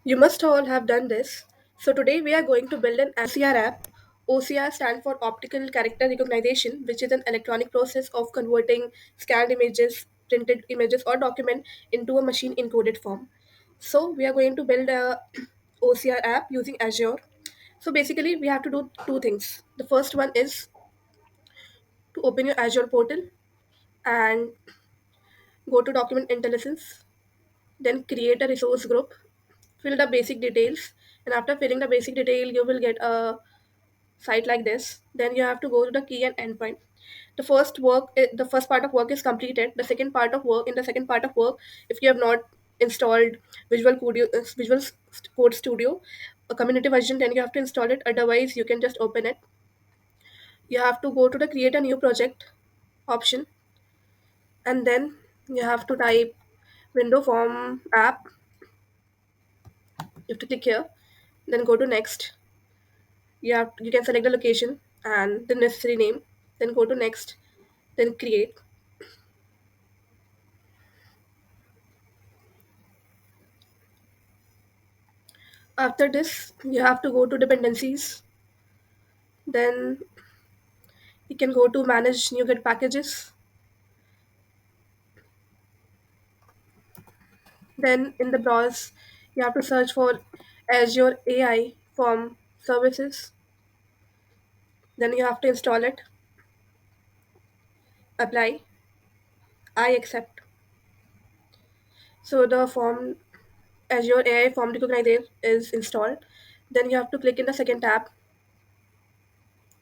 You must all have done this. So today we are going to build an OCR app. OCR stands for Optical Character Recognition, which is an electronic process of converting scanned images, printed images, or document into a machine encoded form. So we are going to build a OCR app using Azure. So basically, we have to do two things. The first one is to open your Azure portal and go to Document Intelligence, then create a resource group, fill the basic details, and after filling the basic detail, you will get a site like this. Then you have to go to the key and endpoint. The first part of work is completed. The second part of work, if you have not installed Visual Code Studio, a community version, then you have to install it. Otherwise, you can just open it. You have to go to the create a new project option, and then you have to type window form app. You have to click here, then go to next. You can select the location and the necessary name, then go to next, then create. After this, you have to go to dependencies. Then you can go to manage NuGet packages. Then in the browse, you have to search for Azure AI form services. Then you have to install it, apply, I accept. So the form Azure AI form recognizer is installed. Then you have to click in the second tab.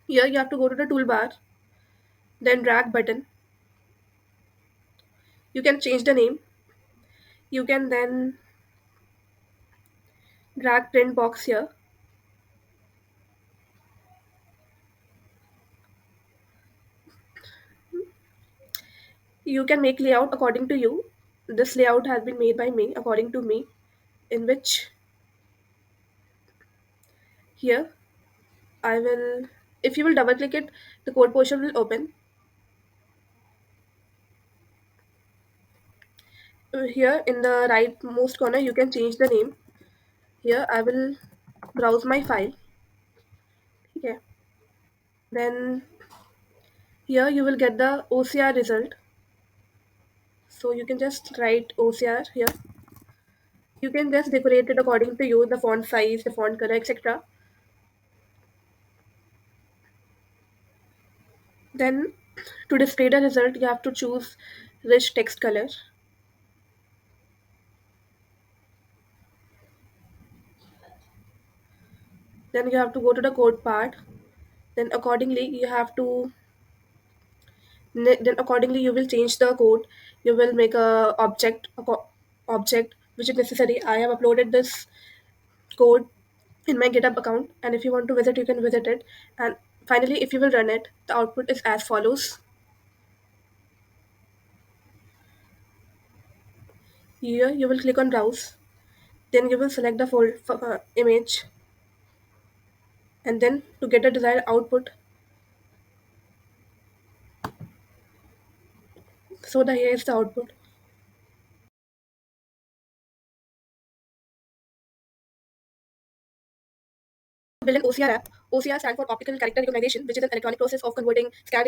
Here you have to go to the toolbar, then drag button. You can change the name. You can then drag print box here. You can make layout according to you. This layout has been made by me according to me, in which here I will, if you will double click it, the code portion will open. Here in the rightmost corner, you can change the name. Here I will browse my file. Okay. Then here you will get the OCR result. So you can just write OCR here. You can just decorate it according to you, the font size, the font color, etc. Then to display the result, you have to choose rich text color. Then you have to go to the code part. Then accordingly you have to then accordingly you will change the code. You will make a object which is necessary. I have uploaded this code in my GitHub account, and if you want to visit, you can visit it. And finally, if you will run it, the output is as follows. Here you will click on browse, then you will select the image, and then to get the desired output, so the here is the output. Build an OCR app. OCR stands for Optical Character Recognition, which is an electronic process of converting scanned